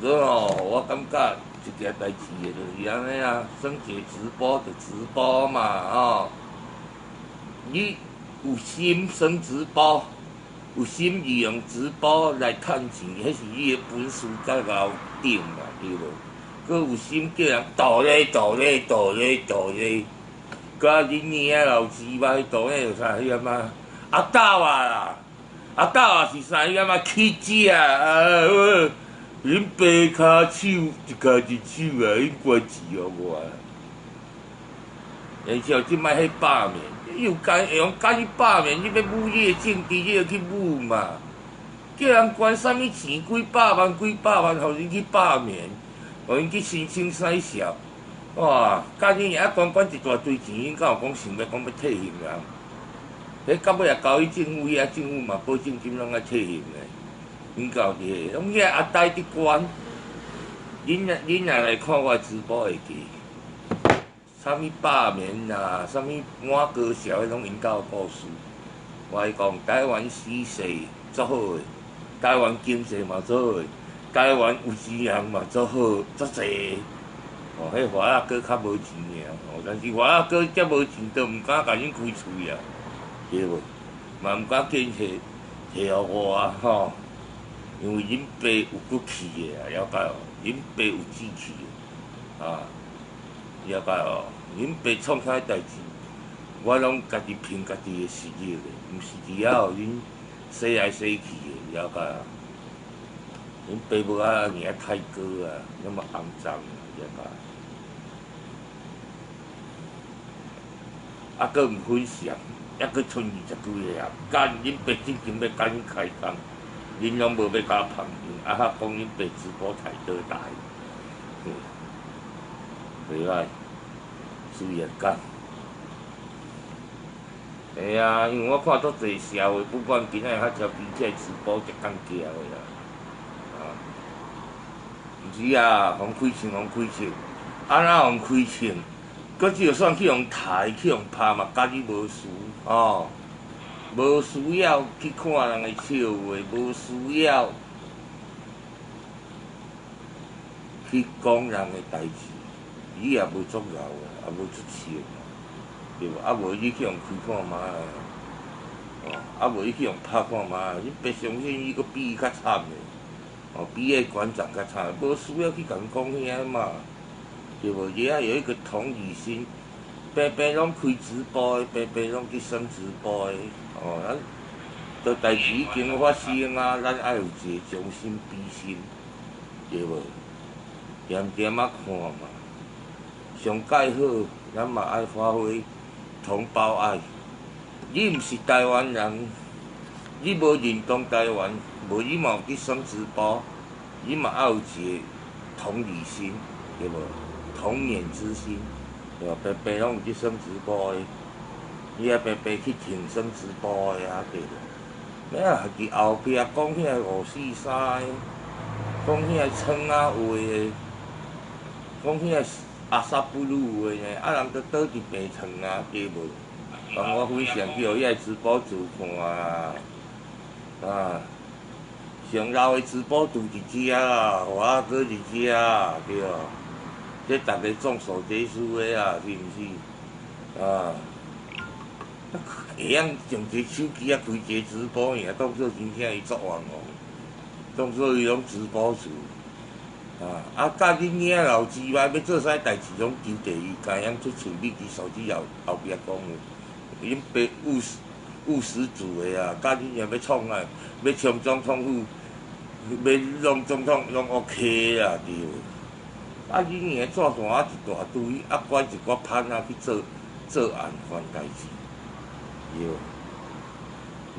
过吼，我感觉一件代志的就是安尼啊，算一个直播就直播嘛吼。你有心算直播，有心利用直播来趁钱，迄是你的本事甲楼顶嘛，对无？佮有心叫人倒咧，佮恁娘老鸡巴倒咧有啥？迄个阿斗啊啦，阿斗啊是啥？迄个乞食啊！恁爸骹手一家一手啊，恁关钱互我。而且即摆迄罢免，你有会用甲你罢免？你要侮你的政治，你就去侮嘛。叫人捐啥物钱，几百万，互恁去罢免，互恁去申请使小。哇！甲你遐捐一大堆钱，恁敢有讲想要讲要退现啊？迄到尾也交去政府遐，政府嘛保证金拢爱退现的。恁搞伫拢遐阿呆伫管，恁若来看我直播会记。啥物罢免啦，啥物满高潮，迄拢因兜故事。我来讲，台湾死势足好诶，台湾经济嘛足好诶，台湾有钱人嘛足好，足济。哦，迄华仔哥较无钱尔，哦，但是华仔哥遮无钱，都毋敢甲恁开喙啊，对无？嘛毋敢建设互我啊，吼。因为恁爸有骨气诶啊，了解哦？恁爸有志气诶，啊。了解哦，恁爸创啥代志，我拢家己凭家己的实力的，毋是只遐互恁洗来洗去的，了解啊？恁爸无啊尔太高啊，那么肮脏，了解？啊，佫毋分享，还佫剩20几个啊！干恁爸正经要甲恁开工，恁拢无要甲旁边，啊哈讲恁爸直播太倒台，袂歹。注意讲，嘿啊，因为我看足侪社会，不管今仔日较朝比起来直播才讲假的啦，啊，毋是啊，互开枪，安怎互开枪？佮就算去互杀，去互拍嘛，甲你无事哦，无需要去看人的笑话，无需要去讲人的代志，你也无足够啊，也无出笑。对无？啊无你去互开看卖哦，啊无你去互拍看卖，你别相信伊佫比伊较惨嘞，哦，比迄馆长较惨，无需要去甲人讲遐嘛，对无？也要有一个同理心，平平拢开直播的，平平拢去算直播的，哦，咱着代志已经发生啊，咱爱有一个将心比心，对无？点点仔看嘛，上介好，咱嘛爱发挥。同胞爱，你毋是台湾人，你无认同台湾，无你嘛有去算直播，你嘛爱有一个同理心，对无？同勉之心，对无？白白拢有去算直播的，你也白白去听算直播的啊，对无？咩啊？伫后壁讲遐543的，讲遐创啊话的，讲遐。阿萨布鲁的呢，啊人都倒伫病床啊，对无？帮我分享去互遐直播主看啊，啊，上老的直播主一遮啦，我哥一遮啊，对哦，这逐个众所皆知的啊，是毋是？啊，会晓用一个手机啊开一个直播尔，当做真正伊作网红，当做伊拢直播主。啊！甲恁遐老鸡巴要做啥代志，拢求第一，家样出喙秘伫手机后壁讲的。恁爸务实主的啊，甲恁遐要创啊，要冲总统府，要弄总统拢 OK 啦，对无？啊！恁遐纸单啊一大堆，啊管一寡歹仔去做案犯代志，对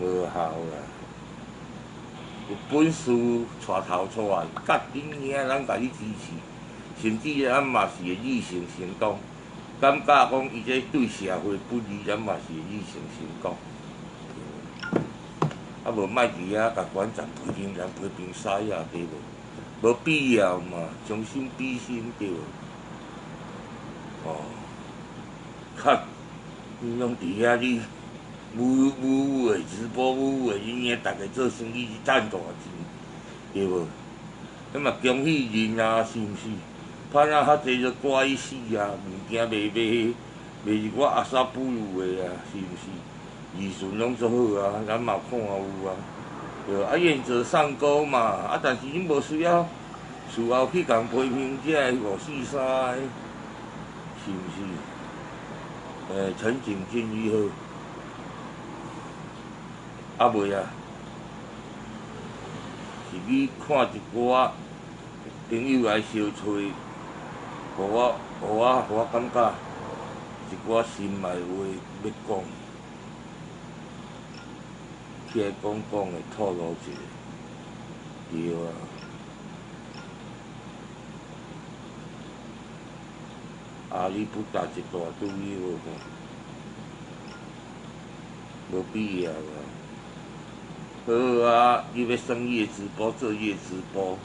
无效啦。有本事带头出来，甲恁遐咱甲你支持，甚至咱嘛是会理性行动。感觉讲伊这对社会不利，咱嘛是会理性行动。啊无莫伫遐甲馆长批评人批评屎啊，对无？无必要嘛，将心比心对无？哦，较你拢伫遐你。舞的直播舞的，因遐逐个做生意是赚大钱，对无？迄嘛恭喜人啊，是毋是？拍啊较济就挂伊死啊，物件卖是我阿萨布鲁的啊，是毋是？利润拢足好啊，咱嘛看有啊。对啊，愿者上钩嘛，啊，但是恁无需要事后去共批评这543个，是毋是？陈景建议好，啊袂啊，是你看一寡朋友来相找，互我感觉一寡心内话要讲，起来讲的透露一下，对啊。阿里不达一大堆无吼，无必要啊。好啊，你要算夜直播做夜直播，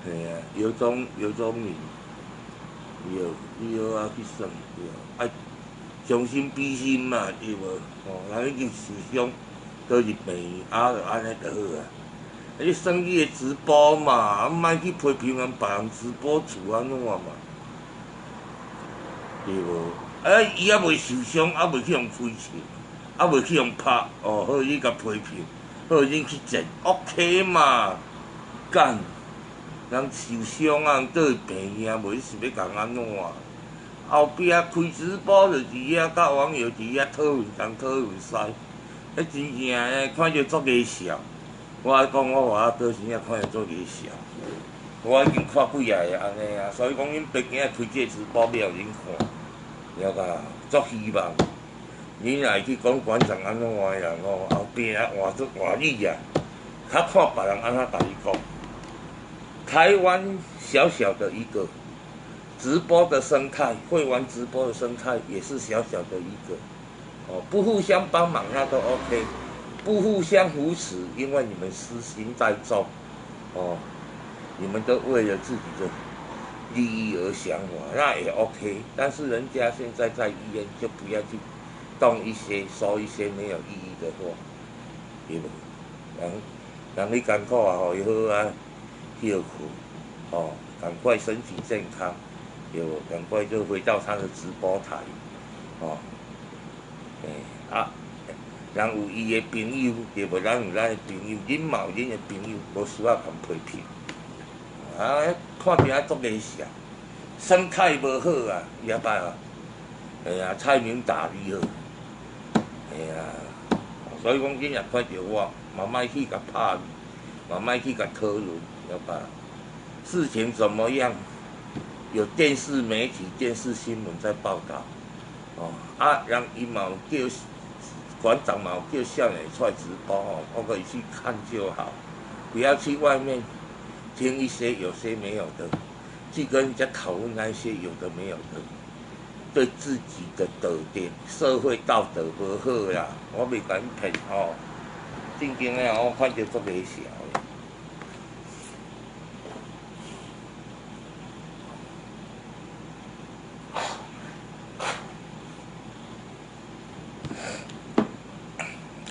嘿啊，有种名，你好啊去算对啊，将心比心嘛对无？人已经受伤，倒入病院，就安尼就好啊。你算你的直播嘛，莫去批评人别人直播主安怎嘛？对无？伊还袂受伤，还袂去用开枪，还袂去用拍，好你甲批评，好你去整 ，OK 嘛？干，人受伤啊，人倒去病院，无你是要共安怎？后壁开直播就是遐甲网友伫遐讨论东讨论西，迄真正诶看着足艺笑。我讲我外口真正看着足艺笑。我已经看几个安尼啊，所以讲恁北京开这直播要互恁看，了解？足希望恁若会去讲馆长安怎诶人后壁换你啊，较看别人安怎甲你讲。台湾小小的一个直播的生态，会玩直播的生态也是小小的一个，不互相帮忙那都 OK， 不互相扶持，因为你们私心在做，你们都为了自己的利益而想法，那也 OK。但是人家现在在医院，就不要去动一些说一些没有意义的话，对不？人你艰苦啊，伊好啊休困，赶快身体健康，对不？赶快就回到他的直播台，人有伊的朋友，对不？咱有咱的朋友，恁嘛有恁的朋友，无需要共批评。看起来足艺笑，生态无好啊，了解啊？蔡明达你好，所以讲恁若看到我，嘛莫去甲拍，嘛莫去甲讨论，了解？事情怎么样？有电视媒体、电视新闻在报道，让伊嘛有叫馆长嘛有叫少年出来直播我可以去看就好，不要去外面听一些有些没有的，去跟人家讨论那些有的没有的，对自己的道德、社会道德无好啦。我袂甲你骗正经诶我看着足艺笑。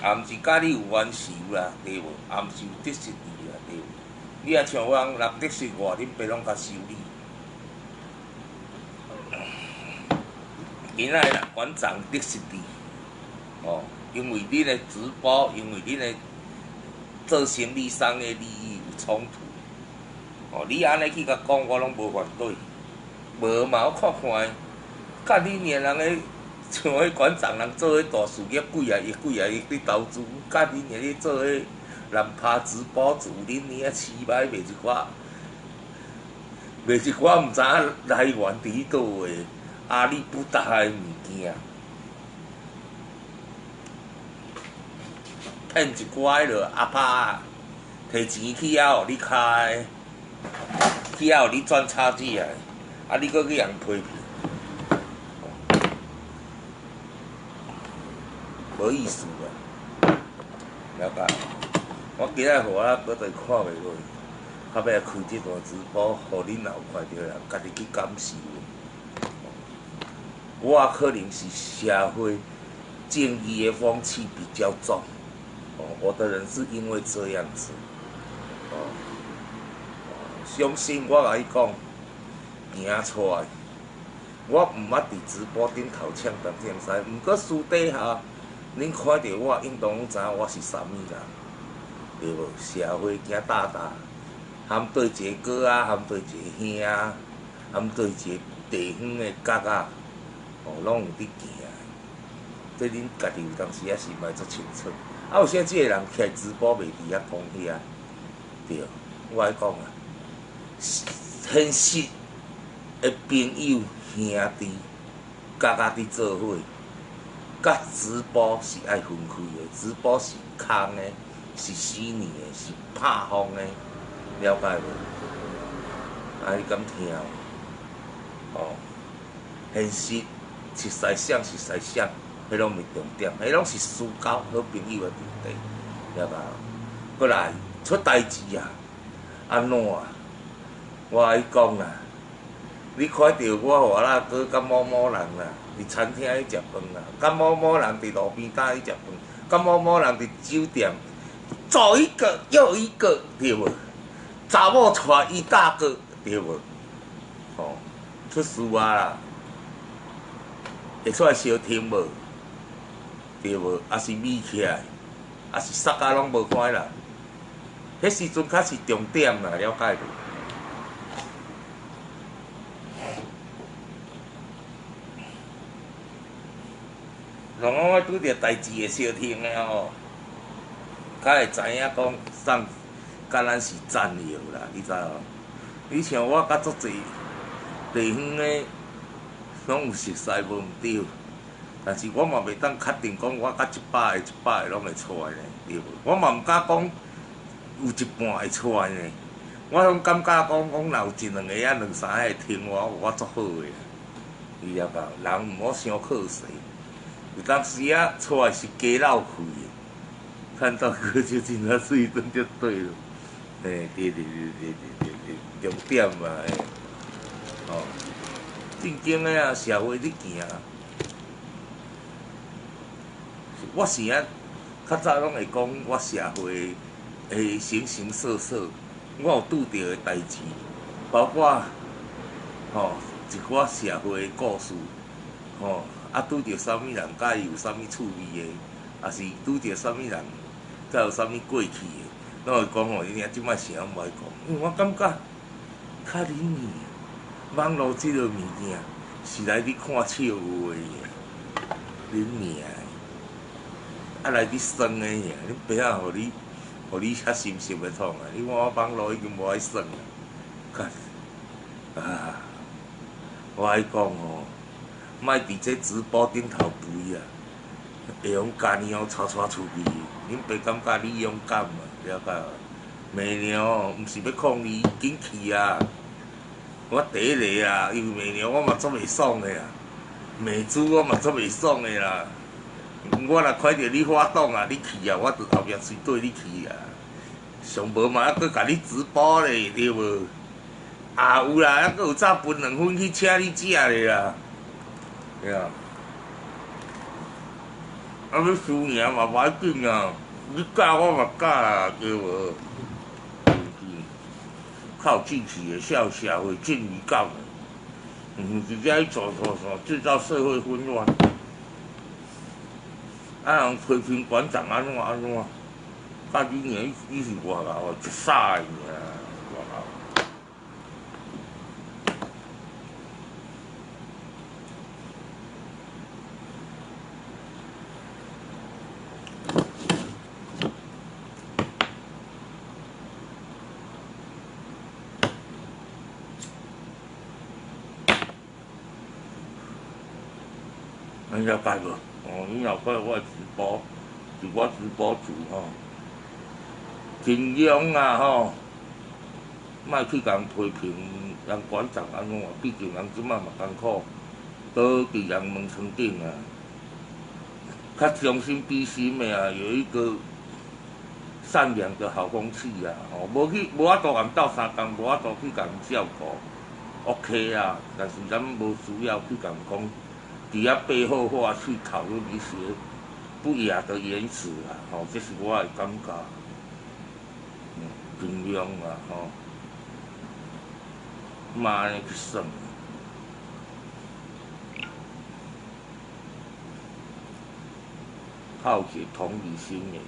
也毋是甲你有冤仇啦，对无？也毋是有得失你啦，对无？你也像我人得失我，恁爸拢甲收你。今仔日馆长得失你，因为恁的直播，因为恁的做生意上的利益有冲突，你安尼去甲讲，我拢无反对。无嘛，我看看，干你娘人个！像迄馆长人做迄大事业，几啊亿去投资，甲恁娘咧做迄人拍直播主，恁娘饲歹卖一寡毋知影来源伫倒诶阿里不达诶物件，骗一寡迄落阿拍，摕钱去遐互你开，去遐互你赚差价，你搁去人批评。无意思啊，了解？我今仔互我搁再看袂落去，后尾开这段直播，互恁也有看到人家己去感受。我可能是社会正义的风气比较重，我的人是因为这样子，相信我甲你讲，行出来。我毋捌伫直播顶头唱动唱西，毋过私底下，恁看到我应当拢知影我是啥物人，对无？社会行大大，含对一个哥啊，含对一个兄啊，含对一个地方的角啊，拢有伫行。这恁家己有当时啊是嘛足清楚。啊，有啥即个人起来直播袂伫遐讲遐？对，我爱讲啊，现实的朋友兄弟角啊伫做伙，甲直播是爱分开的。直播是空的，是虚拟的，是拍风的，了解无？啊，你敢听哦？现实实在相实在相。迄拢毋是重点，迄拢是私交好朋友的问题，了解无？过来出代志啊，安怎啊？我甲你讲啦，你看到我外拉哥甲某某人啦，伫餐厅去食饭啦，甲某某人伫路边摊去食饭，甲某某人伫酒店，左一个右一个，对无？查某带伊大哥，对无？出事啊啦，会出来相听无？对无？也是咪起来，也是杀甲拢无歹啦。迄时阵较是重点啦，了解无？若讲我拄着代志会相听的较会知影讲送甲咱是战友啦，你知无？你像我甲足侪地方的，拢有熟悉无毋对。但是我嘛袂当确定讲我甲100个拢会出来呢，对无？我嘛毋敢讲有一半会出来呢。我拢感觉讲若有一两个啊、两三个会听我足好个。你了解？人毋好伤靠势，有当时啊出来是假闹开的。看到哥就真啊水准就对了。对，重点嘛，正经的啊，社会你行。我是啊，较早拢会讲我社会的形形色色，我有拄着的代志，包括一寡社会的故事，啊拄着啥物人，甲伊有啥物趣味的，也是拄着啥物人，甲有啥物过去的，拢会讲你听即摆啥毋爱讲，因为我感觉较灵验，网络即个物件是来你看笑话的，灵验。啊来你算的尔，恁爸仔互你遐心心会痛啊！你看我网络已经无爱算啊，干啊！我爱讲莫伫这直播顶头肥啊，会用家娘吵出去，恁爸感觉你勇敢啊，了解无？骂娘毋是要抗你，紧去啊！我第一个啊，因为骂娘我嘛足袂爽的啊，骂猪我嘛足袂爽的啦。我若看到你发动啊，你去啊，我就后壁随对你去啊。上无嘛，还佫甲你直播咧，对无？啊有啦，还佫有早分2份去请你食咧啦，对啊。啊，要输赢嘛无要紧啊，你教我嘛教啊，对无？靠进取的社会正义感，毋是直接做制造社会混乱。啊，人批评馆长安怎，甲你是外头一傻尔，外头。你了解无？你若看我直播，是我直播主尽量啊莫去共人批评人馆长安怎，毕竟人即摆嘛艰苦，倒伫人门床顶啊，较将心比心的啊，有一个善良的好风气啊，无法度共斗相共，无法度去共照顾 ，OK 啊，但是咱无需要去共讲。伫遐背后话去讨论一些不雅的言辞啊，这是我的感觉，尽量啊，嘛安尼去算。较有一个同理心的。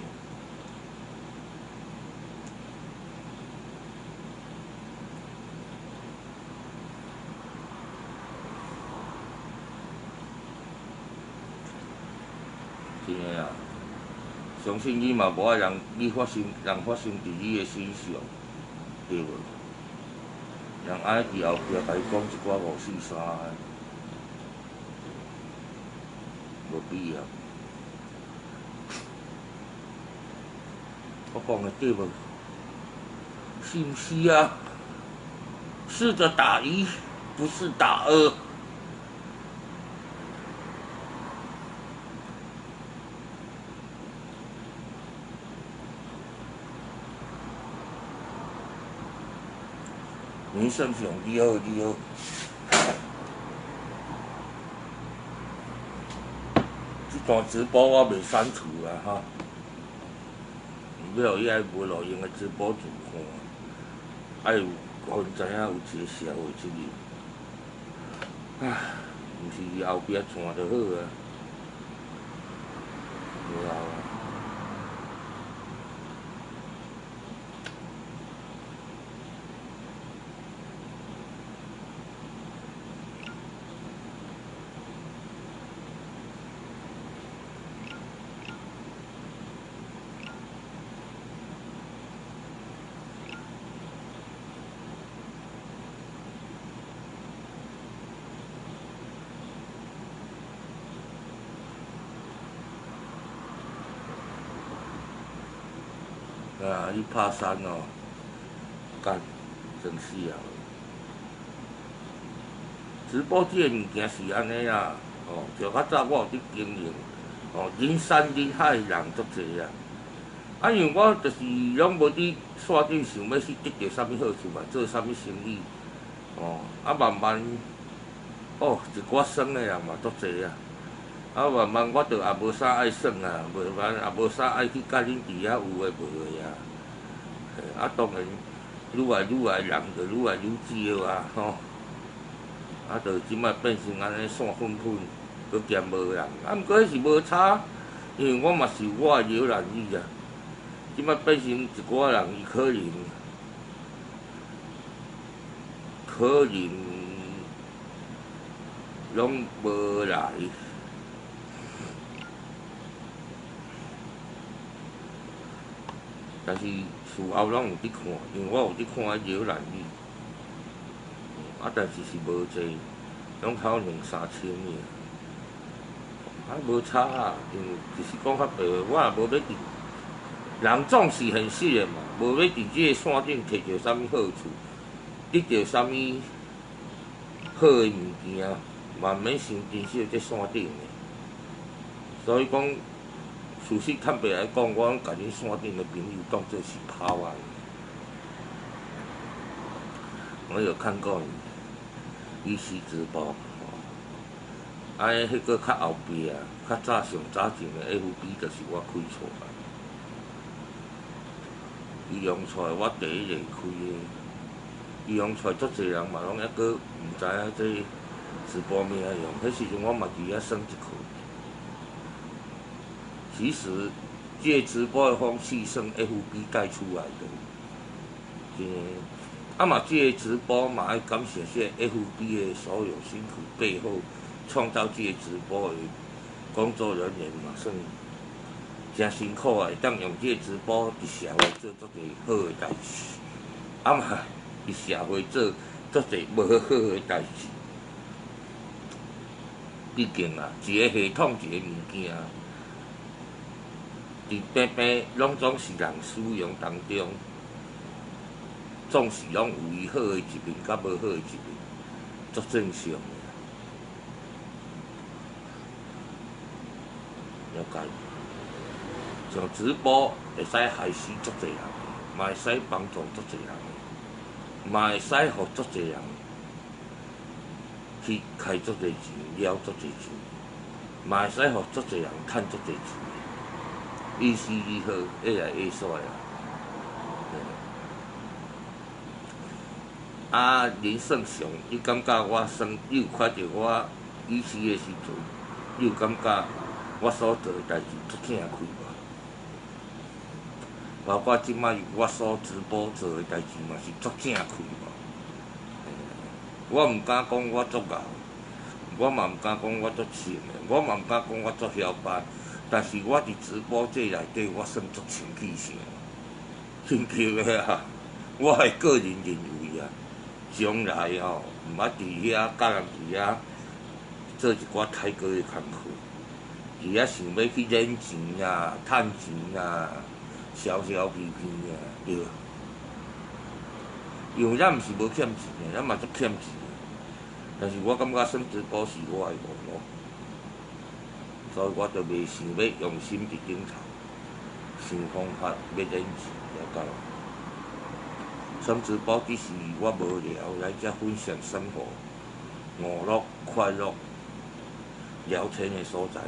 真诶啊！相信你嘛无爱人发生伫你诶身上，对无？人爱伫后壁甲你讲一寡五四三的，无必要。我讲的对无？是毋是啊？试着打1，不是打2。你算上你好，你好。这段直播我袂删除啦哈，要伊爱无路用的直播主看，爱有互因知影有一个社会责任。唉，毋是后壁传就好啊，无效啊。啊，你拍3哦，干，真死啊！直播即个物件是安尼啊，哦，就较早我有伫经营，哦，人山人海人足济啊。啊，因为我就是拢无伫线顶想要去得到啥物好处嘛，做啥物生意，哦，啊慢慢，哦，一寡耍的人嘛足济啊。啊，慢慢我就也无啥爱耍啊，慢慢也无啥爱去甲恁伫遐有诶无诶啊。啊，当然，愈来人就愈来愈少啊，吼。啊，就即摆变成安尼散粉粉，佮兼无人。啊，毋过迄是无差，因为我嘛是有我诶摇篮椅啊。即摆变成一寡人伊可能拢无来。但是事后拢有伫看，因为我有伫看迄摇篮椅，啊，但是无济，拢头2、3千尔。啊，无差啊，因为就是讲较白话，我也无要伫。人总是现实的嘛，无要伫即个线顶摕到啥物好处，得到啥物好的物件，嘛免伤珍惜这线顶的。所以讲，事实坦白来讲，我拢甲恁线顶的朋友当作是炮啊。我有看过你EC直播，啊，迄个较后壁啊，较早上早前的 FB 就是我开错啊。伊用出来，我第一个开的。伊用出来，足侪人嘛，拢抑阁毋知影这直播咩用。迄时阵我嘛伫遐算一课。其实，这直播的风气算 FB 带出来的。啊嘛，这个直播嘛要感谢这 FB 的所有辛苦背后创造这个直播的工作人员嘛，算真辛苦啊！会当用这个直播伫社会做足侪好的代志，啊嘛伫社会做足侪无好的代志。毕竟啊，一个系统一个物件，伫平平拢总是人使用当中。总是拢有伊好的一面，甲无好的一面，足正常的。了解。像直播会使害死足侪人，嘛会使帮助足侪人，嘛会使互足侪人去开足侪钱，了足侪钱，嘛会使互足侪人趁足侪钱。意思你好，下来下煞啊。啊，人算上，伊感觉我算，伊有看着我医师的时阵，伊有感觉我所做的代志足正开无？包括即摆我所直播做的代志嘛是足正开无？我毋敢讲我足敖，我嘛毋敢讲我足深的，我嘛毋敢讲我足晓办，但是我伫直播这内底，我算足清气性，亲口的啊！我的个人认为啊，将来吼，毋捌伫遐甲人伫遐做一寡太过的工课，伫遐想要去忍钱啊、趁钱啊、消消皮皮啊，对。因为咱毋是无欠钱的，咱嘛足欠钱的，但是我感觉算直播是我的娱乐，所以我就袂想要用心伫顶头，想方法要忍钱了解。算直播只是我无聊来遮分享生活、娱乐、快乐、聊天的所在。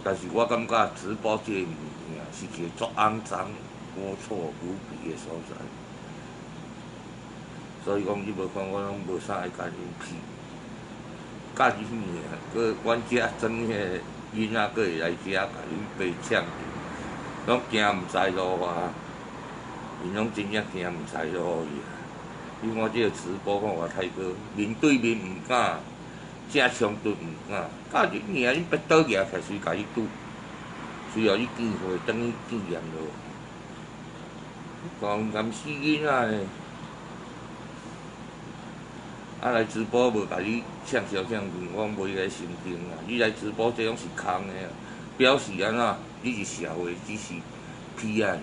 但是我感觉直播这个物件是一个足肮脏、龌龊、无比的所在。所以讲，你无看我拢无啥爱甲人骗，甲你尔，搁阮遮装迄个囡仔，搁会来遮甲恁爸抢去，拢惊毋知路啊！因拢真正惊毋知路去啊！你看这个直播看偌太过，面对面毋敢，正冲突毋敢，甲你尔，恁爸倒举起随甲你拄，随后你见货，等于见验咯。讲死囡仔嘞！啊来直播无甲你呛小呛远，我袂个神经啊！你来直播这种是空的啊，表示安怎？你是社会只是骗啊！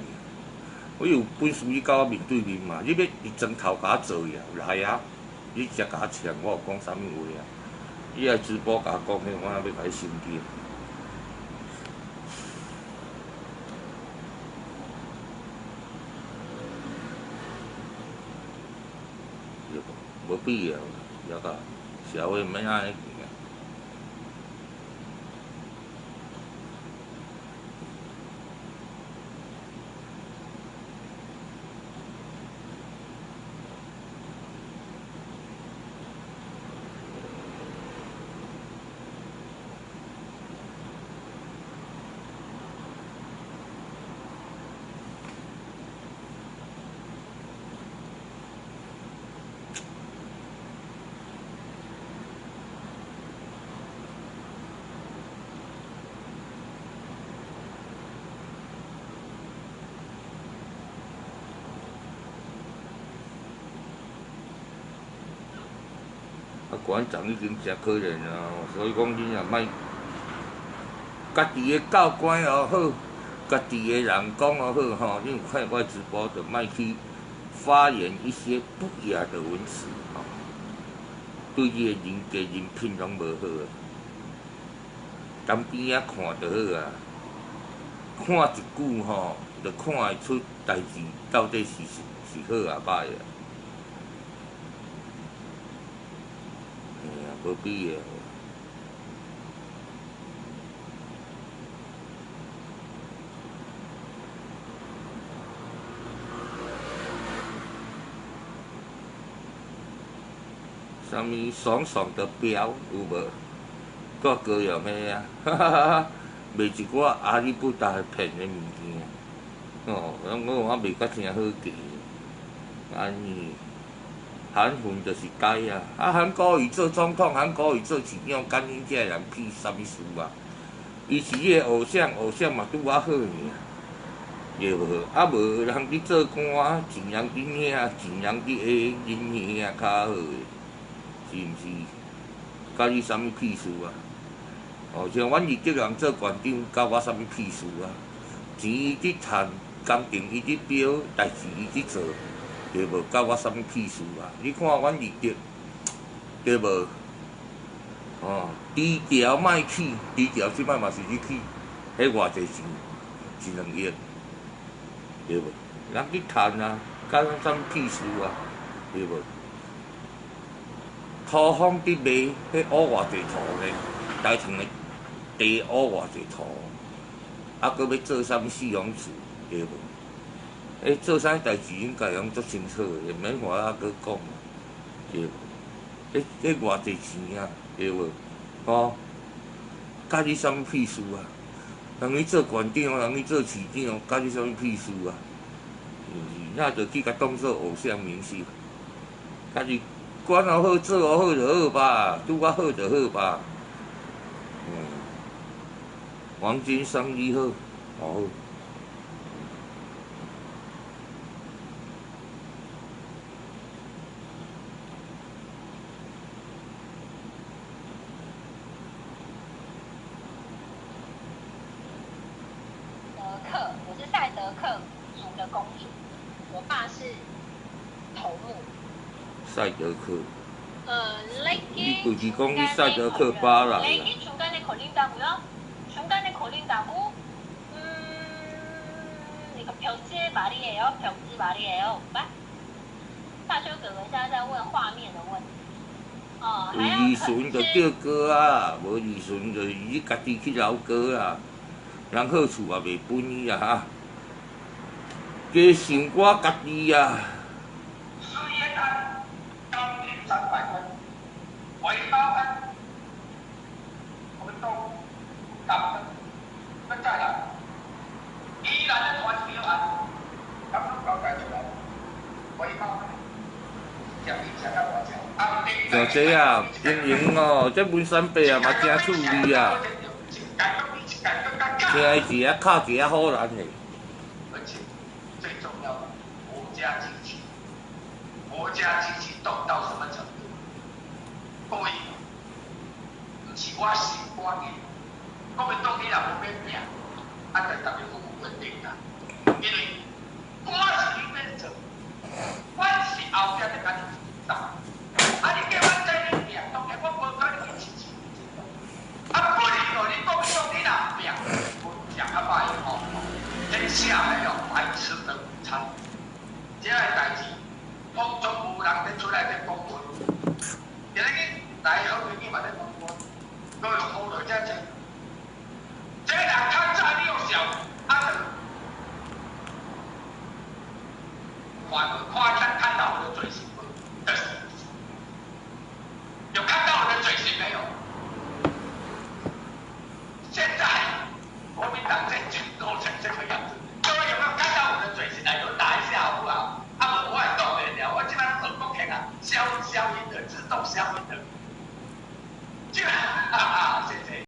我有本事你甲我面对面嘛？你要你砖头甲我做呀？来啊！你才甲我呛，我有讲啥物话啊？你来直播甲我讲迄，我哪要甲你神经？无必要，了解？社会免安尼。馆长已经真可怜啊，所以讲你若莫家己的教官也好，家己的人讲也好吼，你有看我直播就莫去发言一些不雅的文词吼，对你的人格人品拢无好啊。当边仔看就好啊，看一句吼，就看会出代志到底是好啊歹啊。无必要。啥物爽爽的标有无？搁高阳的啊，哈哈哈！卖一寡阿里不达骗的物件，哦，我卖甲真好价，安尼。韩粉就是该啊！啊，韩国瑜做总统，韩国瑜做市长，干恁遮人屁啥物事啊？伊是伊个偶像，偶像嘛拄啊好尔，对无？啊无人去做官，钱人去领，钱人去下，人下较好个，是毋是？甲你啥物屁事啊？哦，像阮二德人做县长，甲我啥物屁事啊？钱伊去趁，工程伊去标，代志伊去做。对无？甲我啥物屁事啊？你看阮二德，对无？哦，低调莫去，低调即摆嘛是去去，迄偌济钱，1、2亿，对无？人去趁啊，甲咱啥物屁事啊？对无？土方伫卖，迄乌偌济土咧，大场的地乌偌济土，啊，搁要做啥物四方厝，对无？做啥代志应该拢足清楚的，免话啊搁讲，对无？偌济钱啊，对无？吼，甲你啥物屁事啊？人去做县长，人去做市长，甲你啥物屁事啊？那就去甲当做偶像明星，家己管好好做好就好吧，拄啊好就好吧。黄金生意好，好。我是赛德克族的公主，我爸是头目。赛德克。你就是讲你赛德克巴莱啦。중간에 걸린다고요? 중간에 걸린다고? 이거 벽지 말이에요? 벽지 말이에요, 오빠? 大修哥哥现在在问画面的问题。有耳顺就叫歌啊，无耳顺就你家己去捞歌啊。人好厝也袂分伊啊哈，加想我家己啊。像这啊，经营哦，这文山伯啊嘛真趣味啊，听伊一下靠一下好难的。而且最重要的，国家机器，国家机器动到什么程度？各位，不是我想我嘅，国民党你若无要拼，啊，就特别服务稳定啦。因为我是你免做，我是后壁咧甲你打，啊，你叫我在你拼，当然我无甲你支持。啊，不然哦，你国民党你若拼，我讲啊歹吼。天下没有白吃的午餐，这个代志，通总有人咧出来咧讲话。今日来好朋友嘛咧讲话，都有好多这这，这个人较早你又小，啊，就